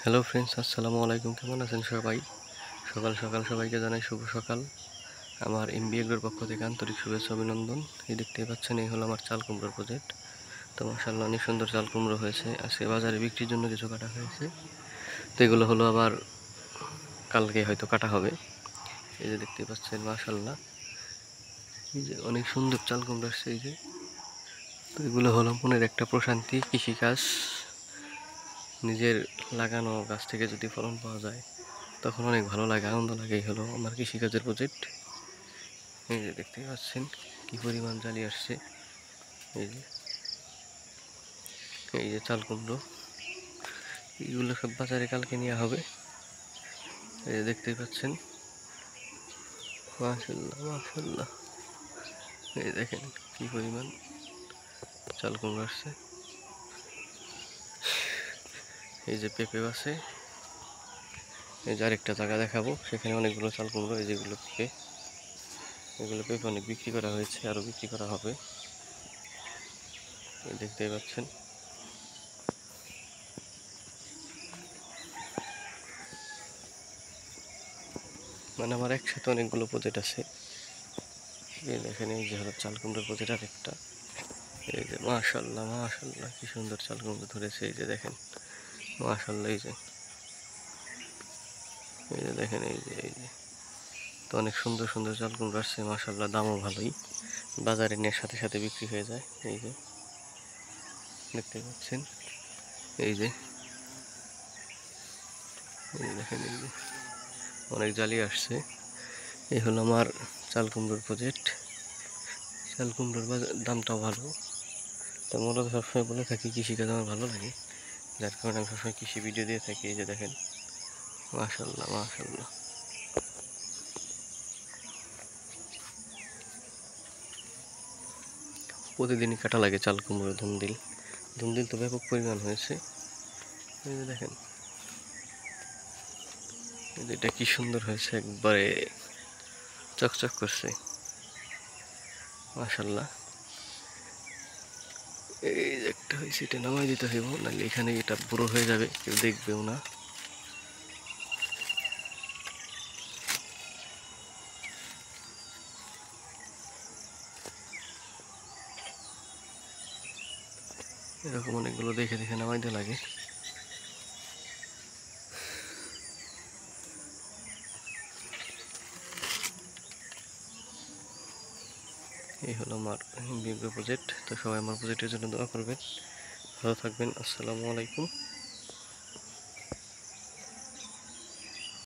Hello friends, আসসালামু আলাইকুম। কেমন আছেন সবাই? সকাল সকাল সবাইকে জানাই শুভ সকাল। আমার এমবি এগ্রোর পক্ষ থেকে আন্তরিক শুভেচ্ছা অভিনন্দন। এই দেখতেই পাচ্ছেন, এই হলো আমার চাল কুমড়োর প্রজেক্ট। তো মাশাআল্লাহ অনেক সুন্দর চাল কুমড়ো হয়েছে। আজকে বাজারে বিক্রির জন্য কিছু কাটা হয়েছে। তো এগুলো হলো আবার কালকে হয়তো কাটা হবে। এই যে দেখতেই পাচ্ছেন মাশাআল্লাহ, এই যে অনেক সুন্দর চাল কুমড়ো আসছে। এই যে, তো এগুলো হলো মনের একটা প্রশান্তি। কৃষিকাজ নিজের লাগানো গাছ থেকে যদি ফলন পাওয়া যায় তখন অনেক ভালো লাগে, আনন্দ লাগে। এই হলো আমার কৃষিকাজের প্রজেক্ট। এই যে দেখতেই পাচ্ছেন কি পরিমাণ জালি আসছে। এই যে, এই যে চাল কুমড়ো, এইগুলো সব বাজারে কালকে নেওয়া হবে। এই যে দেখতেই পাচ্ছেন, মাশাআল্লাহ মাশাআল্লাহ। এই দেখেন কি পরিমাণ চাল কুমড়ো আসছে। এই যে পেঁপে আছে, এই যে আরেকটা জায়গা দেখাবো, সেখানে অনেকগুলো চাল কুমড়ো। এই যেগুলো পেঁপে, এগুলো পেঁপে অনেক বিক্রি করা হয়েছে, আরও বিক্রি করা হবে। দেখতেই পাচ্ছেন। মানে আমার একসাথে অনেকগুলো প্রজেক্ট আছে। এই দেখেন, এই যে হলো চাল কুমড়োর প্রজেক্ট আরেকটা। এই যে মাশাআল্লাহ মাশাআল্লাহ, কি সুন্দর চাল কুমড়ো ধরেছে। এই যে দেখেন মাশাআল্লাহ। এই যে, এই যে দেখেন, এই যে তো অনেক সুন্দর সুন্দর চাল কুমড়ো আসছে মাশাআল্লাহ। দামও ভালোই, বাজারে নেওয়ার সাথে সাথে বিক্রি হয়ে যায়। এই যে দেখতে পাচ্ছেন, এই যে, এই যে দেখেন, এই যে অনেক জালি আসছে। এই হলো আমার চাল কুমড়োর প্রজেক্ট। চাল কুমড়োর দামটাও ভালো। তো মূলত সবসময় বলে থাকি কৃষিকাজ আমার ভালো লাগে, যার কারণে আমি সবসময় কৃষি ভিডিও দিয়ে থাকি। এই যে দেখেন মাশাআল্লাহ মাশাআল্লাহ। প্রতিদিনই কাটা লাগে চাল কুমড়ো। ধুমদিল ধুমদিল তো ব্যাপক পরিমাণ হয়েছে। এই যে দেখেন, এটা কি সুন্দর হয়েছে, একবারে চকচক করছে মাশাআল্লাহ। এই যে একটা হয়েছে, এটা নামাই দিতে হইব, নাহলে এখানে এটা বুড়ো হয়ে যাবে, কেউ দেখবেও না। এরকম অনেকগুলো দেখে দেখে নামাই দেওয়া লাগে। এই হলো আমার বিজ্ঞ প্রজেক্ট। তো সবাই আমার প্রজেক্টের জন্য দোয়া করবেন। ভালো থাকবেন। আসসালামু আলাইকুম।